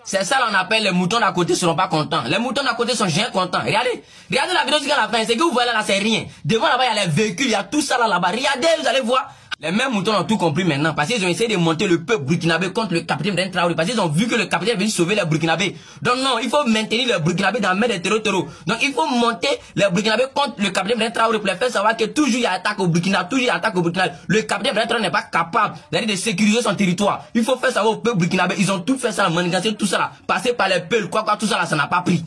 C'est ça on appelle les moutons d'à côté seront pas contents. Les moutons d'à côté sont jamais contents. Regardez la vidéo jusqu'à la fin. C'est que vous voyez là, c'est rien. Devant là-bas, il y a les véhicules, il y a tout ça là-bas. Regardez, vous allez voir. Les mêmes moutons ont tout compris maintenant parce qu'ils ont essayé de monter le peuple burkinabé contre le capitaine Ben Traoré parce qu'ils ont vu que le capitaine est venu sauver les burkinabés. Donc non, il faut maintenir les burkinabés dans la main des terreaux. Donc il faut monter les burkinabés contre le capitaine Ben Traoré pour les faire savoir que toujours il y a attaque au Burkina, toujours il y a attaque au Burkina. Le capitaine Ben Traoré n'est pas capable de sécuriser son territoire. Il faut faire savoir au peuple burkinabé. Ils ont tout fait ça, manigancé tout ça là, passé par les peuples, quoi, tout ça là, ça n'a pas pris.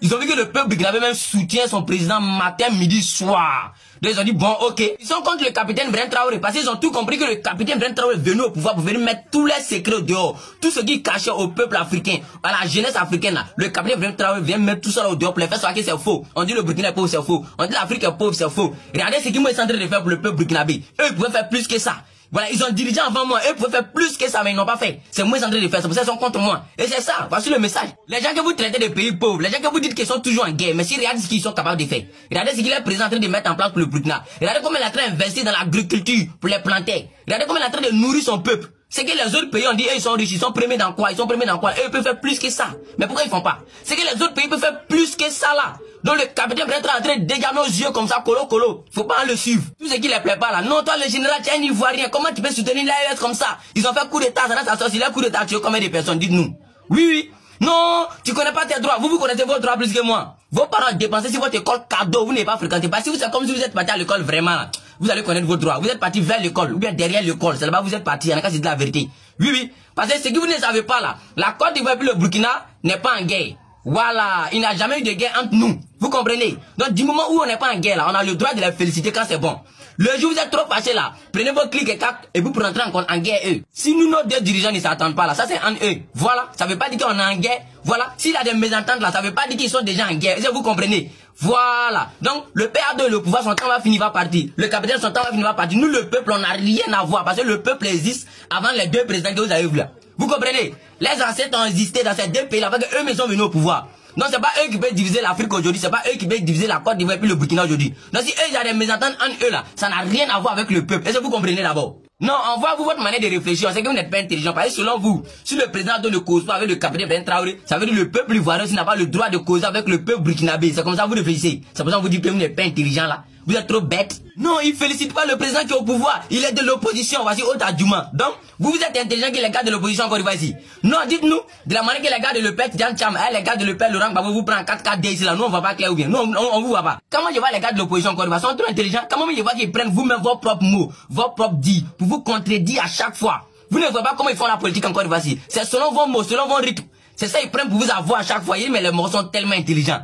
Ils ont vu que le peuple burkinabé même soutient son président matin, midi, soir. Donc ils ont dit bon ok. Ils sont contre le capitaine Ben Traoré parce qu'ils ont tout compris que le capitaine Ben Traoré est venu au pouvoir pour venir mettre tous les secrets dehors. Tout ce qui cachait au peuple africain, à la jeunesse africaine là. Le capitaine Ben Traoré vient mettre tout ça là dehors pour les faire savoir que c'est faux. On dit le Burkina est pauvre, c'est faux. On dit l'Afrique est pauvre, c'est faux. Regardez ce qu'ils sont en train de faire pour le peuple burkinabé. Eux ils pouvaient faire plus que ça. Voilà, ils ont dirigé avant moi, eux pouvaient faire plus que ça, mais ils n'ont pas fait. C'est moi qui suis en train de faire, c'est pour ça qu'ils sont contre moi. Et c'est ça, voici le message. Les gens que vous traitez de pays pauvres, les gens que vous dites qu'ils sont toujours en guerre, mais si regardez ce qu'ils sont capables de faire. Regardez ce qu'il est présent en train de mettre en place pour le Burkina. Regardez comment il est en train d'investir dans l'agriculture pour les planter. Regardez comment il est en train de nourrir son peuple. C'est que les autres pays ont dit, eux, ils sont riches, ils sont premiers dans quoi, ils sont premiers dans quoi, eux, ils peuvent faire plus que ça. Mais pourquoi ils font pas? C'est que les autres pays peuvent faire plus que ça là. Donc le capitaine peut être en train de dégager nos yeux comme ça, colo. Faut pas le suivre. Tout ce qui les plaît pas là. Non, toi le général, tu es un Ivoirien. Comment tu peux soutenir l'AES comme ça? Ils ont fait coup d'état, ça n'a sorti le coup d'état, tu es combien de personnes? Dites-nous. Oui. Non, tu connais pas tes droits. Vous connaissez vos droits plus que moi. Vos parents dépensent si votre école cadeau, vous n'êtes pas fréquenté. Parce que c'est comme si vous êtes parti à l'école vraiment là. Vous allez connaître vos droits. Vous êtes parti vers l'école ou bien derrière l'école. C'est là-bas vous êtes parti. Il y en a qu'à dire la vérité. Oui. Parce que ce que vous ne savez pas là, la Côte d'Ivoire et le Burkina n'est pas en guerre. Voilà, il n'y a jamais eu de guerre entre nous. Vous comprenez? Donc du moment où on n'est pas en guerre là, on a le droit de les féliciter quand c'est bon. Le jour où vous êtes trop fâchés là, prenez vos clics et tac, et vous pour rentrer en guerre eux. Si nous, nos deux dirigeants ne s'attendent pas là, ça c'est en eux. Voilà, ça veut pas dire qu'on est en guerre. Voilà, s'il y a des mésententes là, ça veut pas dire qu'ils sont déjà en guerre. Est-ce que vous comprenez? Voilà. Donc le PA2, le pouvoir, son temps va finir par partir. Le capitaine, son temps va finir par partir. Nous, le peuple, on n'a rien à voir parce que le peuple existe avant les deux présidents que vous avez vus là. Vous comprenez? Les ancêtres ont existé dans ces deux pays là parce qu'eux-mêmes sont venus au pouvoir. Non, c'est pas eux qui peuvent diviser l'Afrique aujourd'hui, c'est pas eux qui peuvent diviser la Côte d'Ivoire et puis le Burkina aujourd'hui. Donc si eux, il y a des mésententes entre eux là, ça n'a rien à voir avec le peuple. Est-ce que vous comprenez d'abord? Non, on voit vous votre manière de réfléchir, on sait que vous n'êtes pas intelligent. Parce que selon vous, si le président ne cause pas avec le capitaine Ben Traoré, ça veut dire que le peuple ivoirien n'a pas le droit de causer avec le peuple burkinabé. C'est comme ça que vous réfléchissez. C'est pour ça que vous dites que vous n'êtes pas intelligent là. Vous êtes trop bête. Non, il félicite pas le président qui est au pouvoir. Il est de l'opposition. Voici autre argument. Donc, vous êtes intelligent que les gars de l'opposition encore ici. Non, dites-nous, de la manière que les gars de le père Tidiane Cham, les gars de le père Laurent Gbagbo vous prennent 4 ici là. Nous, on va pas clair ou bien. Non, on vous voit pas. Comment je vois les gars de l'opposition encore ils sont trop intelligents. Comment je vois qu'ils prennent vous-même vos propres mots, vos propres dits, pour vous contredire à chaque fois. Vous ne voyez pas comment ils font la politique encore ici. C'est selon vos mots, selon vos rythmes. C'est ça ils prennent pour vous avoir à chaque fois. Mais les mots sont tellement intelligents.